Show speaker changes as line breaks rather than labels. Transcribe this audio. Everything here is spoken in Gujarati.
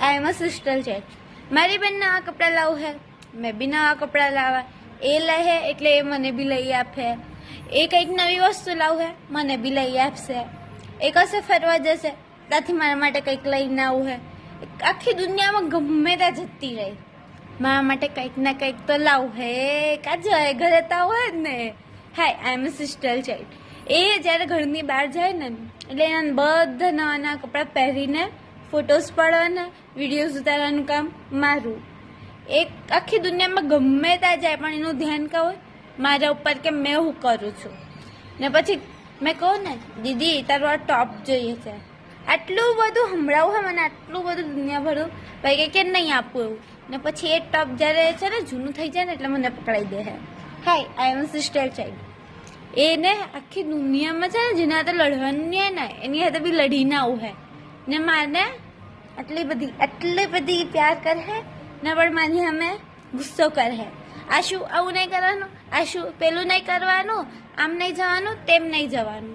I am a sister chat. मारी बेन नवा कपड़ा लाव है, मैं भी नवा कपड़ा लावा। ए લે है એટલે એ મને બી લઈ આપે। એ કંઈક નવી વસ્તુ લાવ है, મને બી લઈ આપશે। એ કશે ફરવા જશે, ત્યાંથી મારા માટે કંઈક લઈને આવું है। આખી દુનિયામાં ગમે ત્યાં જતી રહી, મારા માટે કંઈક ના કંઈક તો લાવ है। કાજો ઘરે તો હોય જ ને। હાય, આઈ એમ અ સિસ્ટર ચાઇલ્ડ। એ જ્યારે ઘરની બહાર જાય ને એટલે એના બધા નવા નવા કપડાં પહેરીને ફોટોસ પાડવાના, વિડીયોઝ ઉતારવાનું કામ મારું। એક આખી દુનિયામાં ગમે ત્યાં જાય પણ એનું ધ્યાન કાં હોય મારા ઉપર કે મેં હું કરું છું। ને પછી મેં કહું ને, દીદી તારું આ ટોપ જોઈએ છે, આટલું બધું સંભળાવું હોય મને, આટલું બધું દુનિયાભરું, ભાઈ કે નહીં આપવું એવું। ને પછી એ ટોપ જ્યારે છે ને જૂનું થઈ જાય ને એટલે મને પકડાઈ દે છે। હાય, આઈ એમ સિસ્ટર ચાઇલ્ડ। એને આખી દુનિયામાં છે ને જેના હાથે લડવાનું નહીં ને એની હાથે બી લડીને આવું હે। ને માને આટલી બધી પ્યાર કરે ને પણ મારી અમે ગુસ્સો કરે। આશુ આવું નહીં કરવાનું, આશુ પેલું નહીં કરવાનું, આમ નહીં જવાનું, તેમ નહીં જવાનું।